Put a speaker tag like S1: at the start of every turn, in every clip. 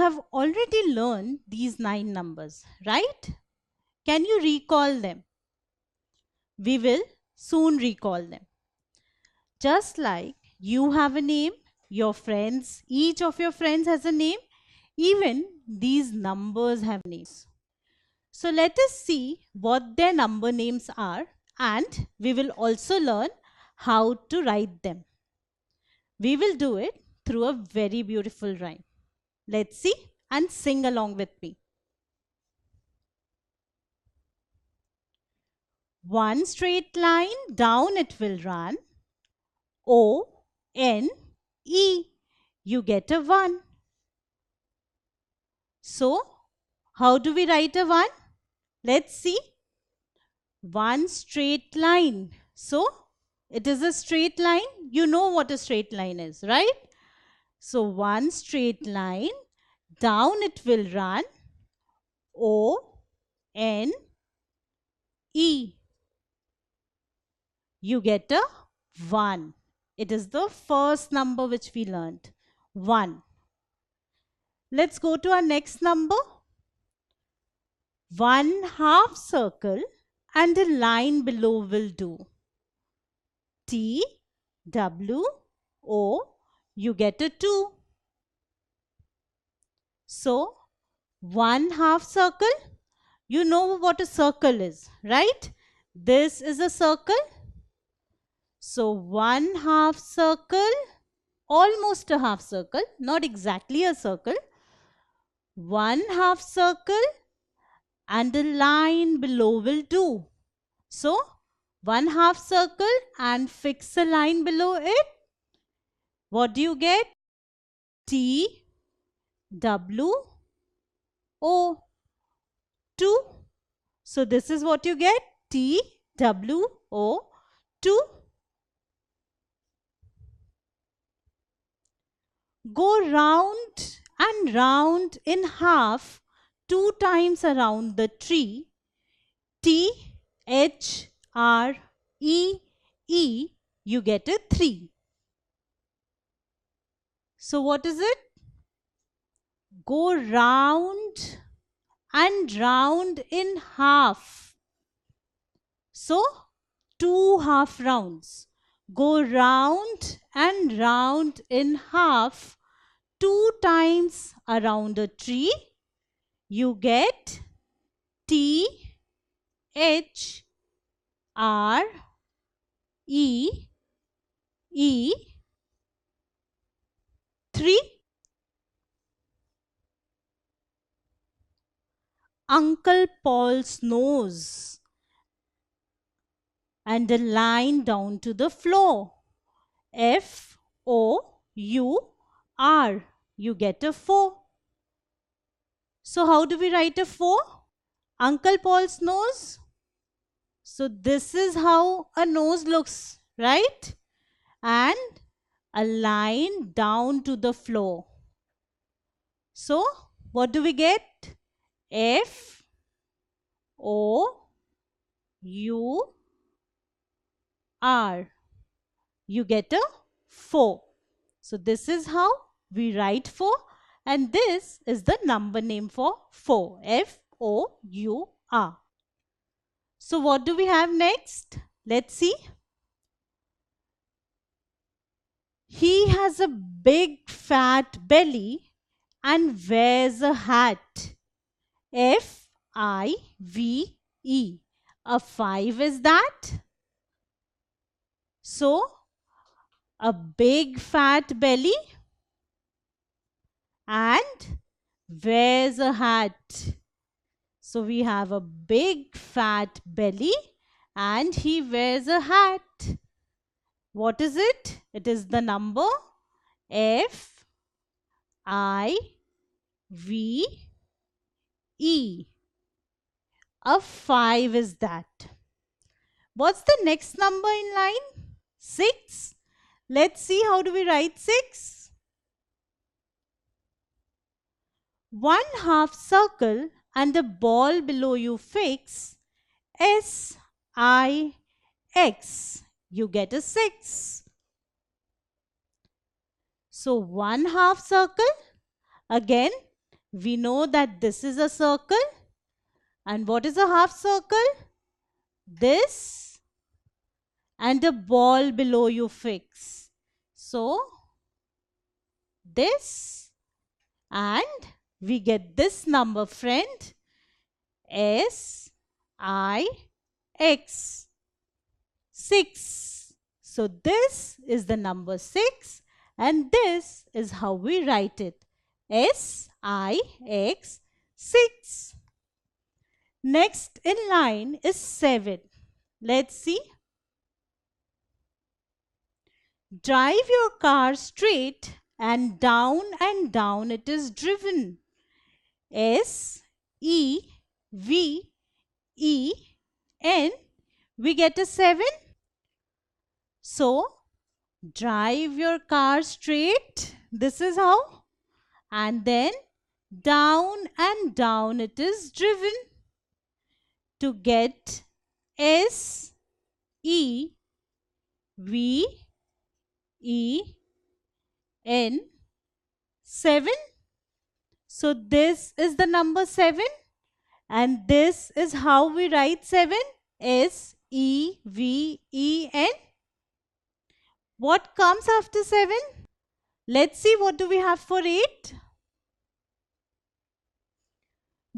S1: have already learned these 9 numbers, right? Can you recall them? We will soon recall them. Just like you have a name, your friends, each of your friends has a name, even these numbers have names. So let us see what their number names are, and we will also learn how to write them. We will do it through a very beautiful rhyme. Let's see and sing along with me. One straight line down it will run. O, N, E. You get a 1. So, how do we write a 1? Let's see. One straight line. So, it is a straight line. You know what a straight line is, right? So, one straight line. Down it will run. O, N, E. You get a 1. It is the first number which we learned. 1. Let's go to our next number. 1 half circle and a line below will do. T, W, O, you get a 2. So, 1 half circle, you know what a circle is, right? This is a circle. So, 1 half circle, almost a half circle, not exactly a circle. 1 half circle and a line below will do. So, 1 half circle and fix a line below it. What do you get? T, W, O, 2. So, this is what you get. T, W, O, 2. Go round and round in half 2 times around the tree. T, H, R, E, E, you get a 3. So, what is it? Go round and round in half. So, 2 half rounds. Go round and round in half 2 times around a tree. You get T, H, R, E, E, 3. Uncle Paul's nose and a line down to the floor. F, O, U, R. You get a 4. So, how do we write a 4? Uncle Paul's nose. So, this is how a nose looks, right? And a line down to the floor. So, what do we get? F, O, U, R. You get a 4. So, this is how we write 4, and this is the number name for 4. F, O, U, R. So, what do we have next? Let's see. He has a big fat belly and wears a hat. F, I, V, E. A 5 is that? So, a big fat belly and wears a hat. So, we have a big fat belly and he wears a hat. What is it? It is the number F, I, V, E. A 5 is that. What's the next number in line? 6. Let's see how do we write 6. 1 half circle and a ball below you fix. S, I, X. You get a 6. So, 1 half circle. Again, We know that this is a circle. And what is a half circle? This and a ball below you fix. So, this, and we get this number, friend, S I X, 6. So this is the number 6, and this is how we write it, S I X, 6. Next in line is 7. Let's see. Drive your car straight and down it is driven. S E V E N. We get a 7. So, drive your car straight. This is how. And then down it is driven. To get S E V E N, 7. So this is the number 7, and this is how we write 7, S E V E N. What comes after 7? Let's see, what do we have for 8?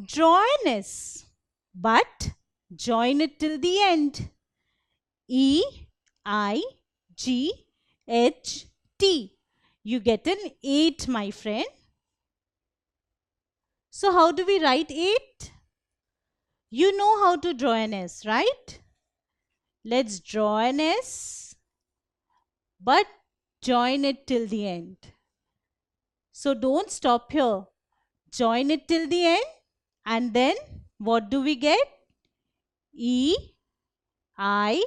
S1: Draw an S, but join it till the end. E I G H T. You get an 8, my friend. So how do we write 8? You know how to draw an S, right? Let's draw an S, but join it till the end. So don't stop here. Join it till the end, and then what do we get? E I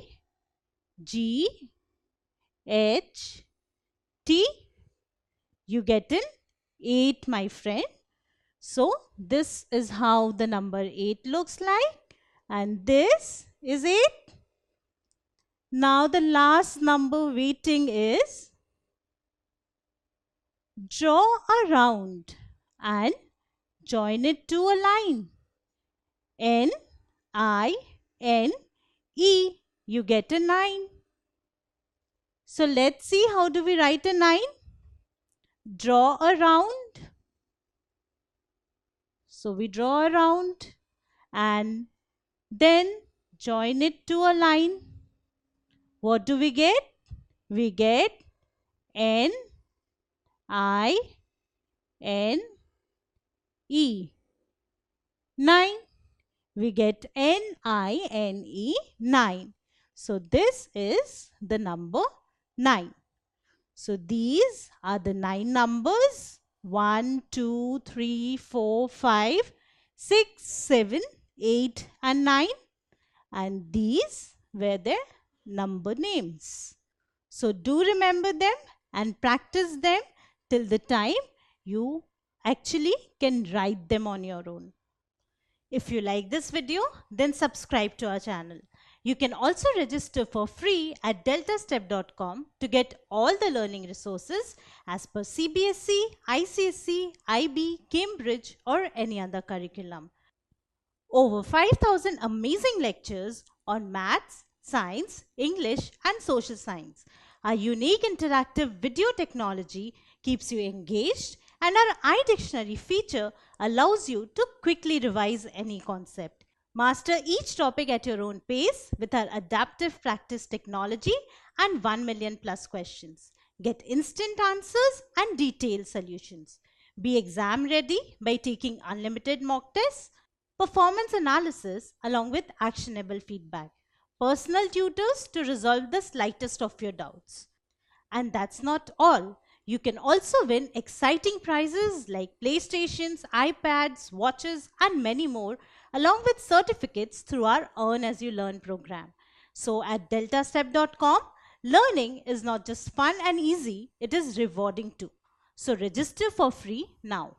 S1: G H T. You get an 8, my friend. So this is how the number 8 looks like, and this is 8. Now the last number waiting is draw a round and join it to a line. N I N E. You get a 9. So let's see, how do we write a 9? Draw a round. So we draw a round and then join it to a line. What do we get? We get N I N E, 9. We get N-I-N-E, 9. So this is the number 9. So these are the 9 numbers: 1, 2, 3, 4, 5, 6, 7, 8 and 9. And these were their number names. So do remember them and practice them till the time you actually can write them on your own. If you like this video, then subscribe to our channel. You can also register for free at deltastep.com to get all the learning resources as per CBSE, ICSE, IB, Cambridge or any other curriculum. Over 5,000 amazing lectures on maths, science, English and social science. Our unique interactive video technology keeps you engaged, and our iDictionary feature allows you to quickly revise any concept. Master each topic at your own pace with our adaptive practice technology and 1 million plus questions. Get instant answers and detailed solutions. Be exam ready by taking unlimited mock tests, performance analysis along with actionable feedback, personal tutors to resolve the slightest of your doubts. And that's not all. You can also win exciting prizes like PlayStations, iPads, watches and many more, along with certificates through our Earn As You Learn program. So at deltastep.com, learning is not just fun and easy, it is rewarding too. So register for free now.